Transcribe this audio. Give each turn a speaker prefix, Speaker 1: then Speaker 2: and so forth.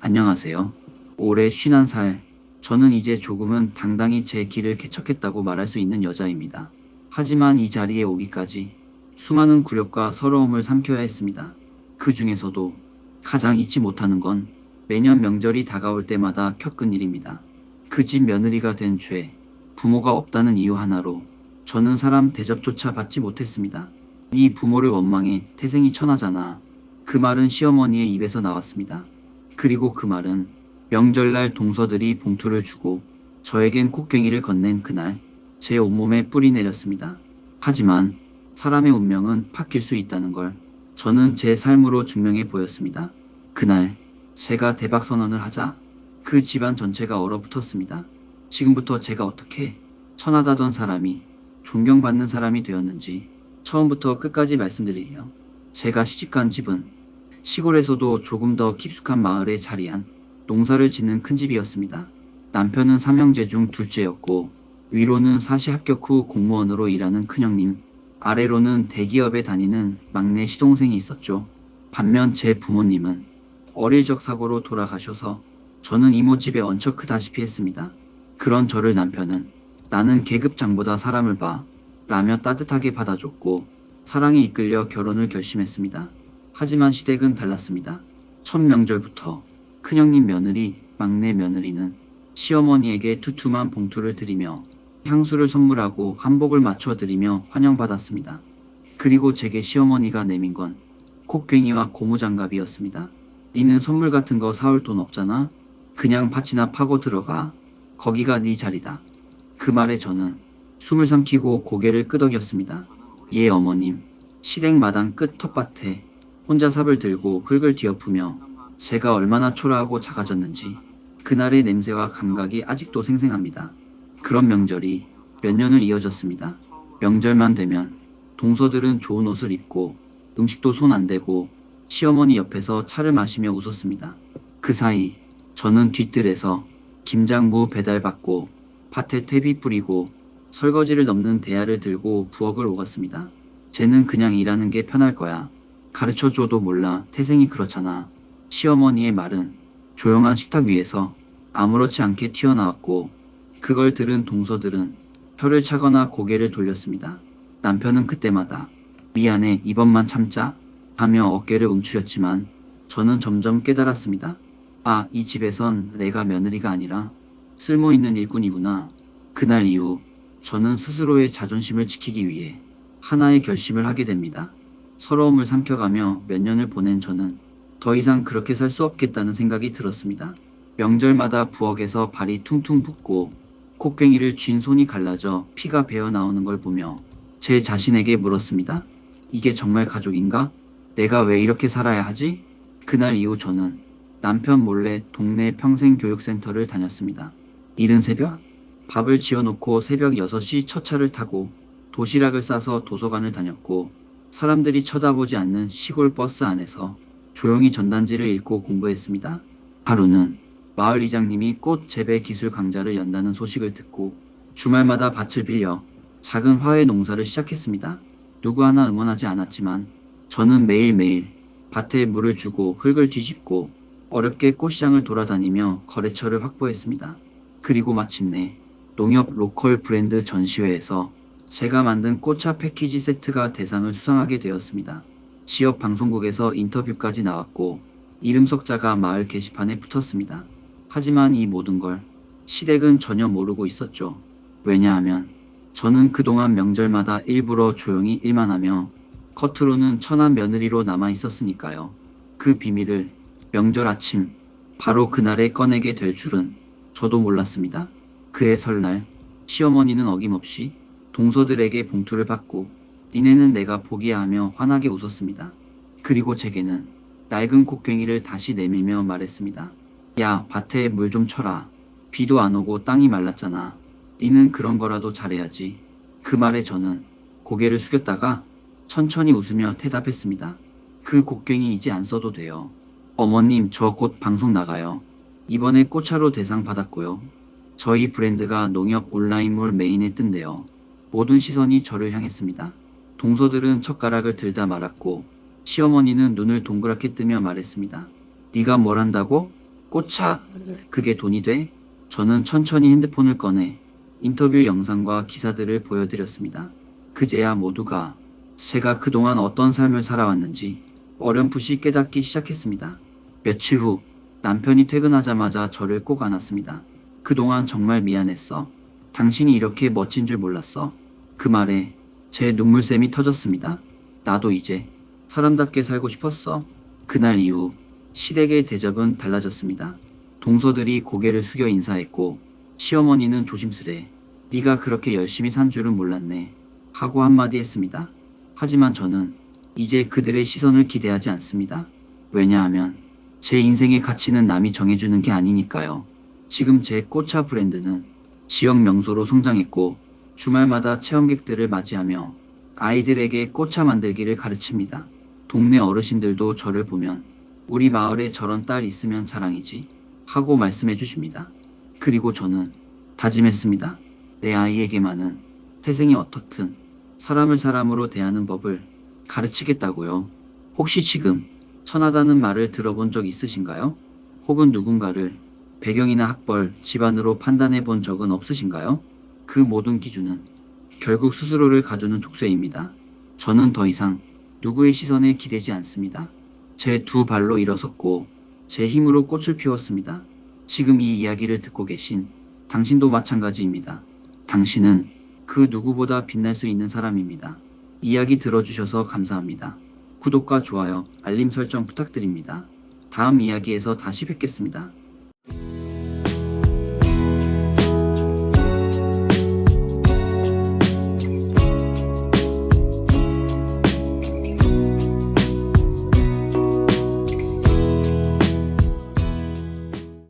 Speaker 1: 안녕하세요. 올해 51살. 저는 이제 조금은 당당히 제 길을 개척했다고 말할 수 있는 여자입니다. 하지만 이 자리에 오기까지 수많은 굴욕과 서러움을 삼켜야 했습니다. 그 중에서도 가장 잊지 못하는 건 매년 명절이 다가올 때마다 겪은 일입니다. 그 집 며느리가 된 죄, 부모가 없다는 이유 하나로 저는 사람 대접조차 받지 못했습니다. 네 부모를 원망해 태생이 천하잖아. 그 말은 시어머니의 입에서 나왔습니다. 그리고 그 말은 명절날 동서들이 봉투를 주고 저에겐 콧괭이를 건넨 그날 제 온몸에 뿌리 내렸습니다. 하지만 사람의 운명은 바뀔 수 있다는 걸 저는 제 삶으로 증명해 보였습니다. 그날 제가 대박 선언을 하자 그 집안 전체가 얼어붙었습니다. 지금부터 제가 어떻게 천하다던 사람이 존경받는 사람이 되었는지 처음부터 끝까지 말씀드리게요. 제가 시집간 집은 시골에서도 조금 더 깊숙한 마을에 자리한 농사를 짓는 큰 집이었습니다. 남편은 삼형제 중 둘째였고 위로는 사시 합격 후 공무원으로 일하는 큰형님, 아래로는 대기업에 다니는 막내 시동생이 있었죠. 반면 제 부모님은 어릴 적 사고로 돌아가셔서 저는 이모집에 얹혀 크다시피 했습니다. 그런 저를 남편은 나는 계급장보다 사람을 봐 라며 따뜻하게 받아줬고 사랑에 이끌려 결혼을 결심했습니다. 하지만 시댁은 달랐습니다. 첫 명절부터 큰형님 며느리, 막내 며느리는 시어머니에게 두툼한 봉투를 드리며 향수를 선물하고 한복을 맞춰드리며 환영받았습니다. 그리고 제게 시어머니가 내민 건 콧괭이와 고무장갑이었습니다. 니는 선물 같은 거 사올 돈 없잖아? 그냥 밭이나 파고 들어가. 거기가 네 자리다. 그 말에 저는 숨을 삼키고 고개를 끄덕였습니다. 예, 어머님. 시댁 마당 끝 텃밭에 혼자 삽을 들고 흙을 뒤엎으며 제가 얼마나 초라하고 작아졌는지 그날의 냄새와 감각이 아직도 생생합니다. 그런 명절이 몇 년을 이어졌습니다. 명절만 되면 동서들은 좋은 옷을 입고 음식도 손 안 대고 시어머니 옆에서 차를 마시며 웃었습니다. 그 사이 저는 뒤뜰에서 김장무 배달받고 밭에 퇴비 뿌리고 설거지를 넘는 대야를 들고 부엌을 오갔습니다. 쟤는 그냥 일하는 게 편할 거야. 가르쳐줘도 몰라. 태생이 그렇잖아. 시어머니의 말은 조용한 식탁 위에서 아무렇지 않게 튀어나왔고 그걸 들은 동서들은 혀를 차거나 고개를 돌렸습니다. 남편은 그때마다 미안해, 이번만 참자 하며 어깨를 움츠렸지만 저는 점점 깨달았습니다. 아, 이 집에선 내가 며느리가 아니라 쓸모있는 일꾼이구나. 그날 이후 저는 스스로의 자존심을 지키기 위해 하나의 결심을 하게 됩니다. 서러움을 삼켜가며 몇 년을 보낸 저는 더 이상 그렇게 살 수 없겠다는 생각이 들었습니다. 명절마다 부엌에서 발이 퉁퉁 붓고 콧괭이를 쥔 손이 갈라져 피가 배어 나오는 걸 보며 제 자신에게 물었습니다. 이게 정말 가족인가? 내가 왜 이렇게 살아야 하지? 그날 이후 저는 남편 몰래 동네 평생교육센터를 다녔습니다. 이른 새벽 밥을 지어놓고 새벽 6시 첫 차를 타고 도시락을 싸서 도서관을 다녔고 사람들이 쳐다보지 않는 시골 버스 안에서 조용히 전단지를 읽고 공부했습니다. 하루는 마을 이장님이 꽃 재배 기술 강좌를 연다는 소식을 듣고 주말마다 밭을 빌려 작은 화훼 농사를 시작했습니다. 누구 하나 응원하지 않았지만 저는 매일매일 밭에 물을 주고 흙을 뒤집고 어렵게 꽃시장을 돌아다니며 거래처를 확보했습니다. 그리고 마침내 농협 로컬 브랜드 전시회에서 제가 만든 꽃차 패키지 세트가 대상을 수상하게 되었습니다. 지역 방송국에서 인터뷰까지 나왔고 이름 석자가 마을 게시판에 붙었습니다. 하지만 이 모든 걸 시댁은 전혀 모르고 있었죠. 왜냐하면 저는 그동안 명절마다 일부러 조용히 일만 하며 겉으로는 천한 며느리로 남아 있었으니까요. 그 비밀을 명절 아침 바로 그날에 꺼내게 될 줄은 저도 몰랐습니다. 그해 설날 시어머니는 어김없이 동서들에게 봉투를 받고 니네는 내가 포기야 하며 환하게 웃었습니다. 그리고 제게는 낡은 콧괭이를 다시 내밀며 말했습니다. 야, 밭에 물 좀 쳐라. 비도 안 오고 땅이 말랐잖아. 니는 그런 거라도 잘해야지. 그 말에 저는 고개를 숙였다가 천천히 웃으며 대답했습니다. 그 콧괭이 이제 안 써도 돼요. 어머님, 저 곧 방송 나가요. 이번에 꽃차로 대상 받았고요. 저희 브랜드가 농협 온라인몰 메인에 뜬대요. 모든 시선이 저를 향했습니다. 동서들은 젓가락을 들다 말았고 시어머니는 눈을 동그랗게 뜨며 말했습니다. 네가 뭘 한다고? 꽃차, 그게 돈이 돼? 저는 천천히 핸드폰을 꺼내 인터뷰 영상과 기사들을 보여드렸습니다. 그제야 모두가 제가 그동안 어떤 삶을 살아왔는지 어렴풋이 깨닫기 시작했습니다. 며칠 후 남편이 퇴근하자마자 저를 꼭 안았습니다. 그동안 정말 미안했어. 당신이 이렇게 멋진 줄 몰랐어. 그 말에 제 눈물샘이 터졌습니다. 나도 이제 사람답게 살고 싶었어. 그날 이후 시댁의 대접은 달라졌습니다. 동서들이 고개를 숙여 인사했고 시어머니는 조심스레 네가 그렇게 열심히 산 줄은 몰랐네 하고 한마디 했습니다. 하지만 저는 이제 그들의 시선을 기대하지 않습니다. 왜냐하면 제 인생의 가치는 남이 정해주는 게 아니니까요. 지금 제 꽃차 브랜드는 지역 명소로 성장했고 주말마다 체험객들을 맞이하며 아이들에게 꽃차 만들기를 가르칩니다. 동네 어르신들도 저를 보면 우리 마을에 저런 딸 있으면 자랑이지 하고 말씀해 주십니다. 그리고 저는 다짐했습니다. 내 아이에게만은 태생이 어떻든 사람을 사람으로 대하는 법을 가르치겠다고요. 혹시 지금 천하다는 말을 들어본 적 있으신가요? 혹은 누군가를 배경이나 학벌, 집안으로 판단해 본 적은 없으신가요? 그 모든 기준은 결국 스스로를 가두는 족쇄입니다. 저는 더 이상 누구의 시선에 기대지 않습니다. 제 두 발로 일어섰고 제 힘으로 꽃을 피웠습니다. 지금 이 이야기를 듣고 계신 당신도 마찬가지입니다. 당신은 그 누구보다 빛날 수 있는 사람입니다. 이야기 들어주셔서 감사합니다. 구독과 좋아요, 알림 설정 부탁드립니다. 다음 이야기에서 다시 뵙겠습니다.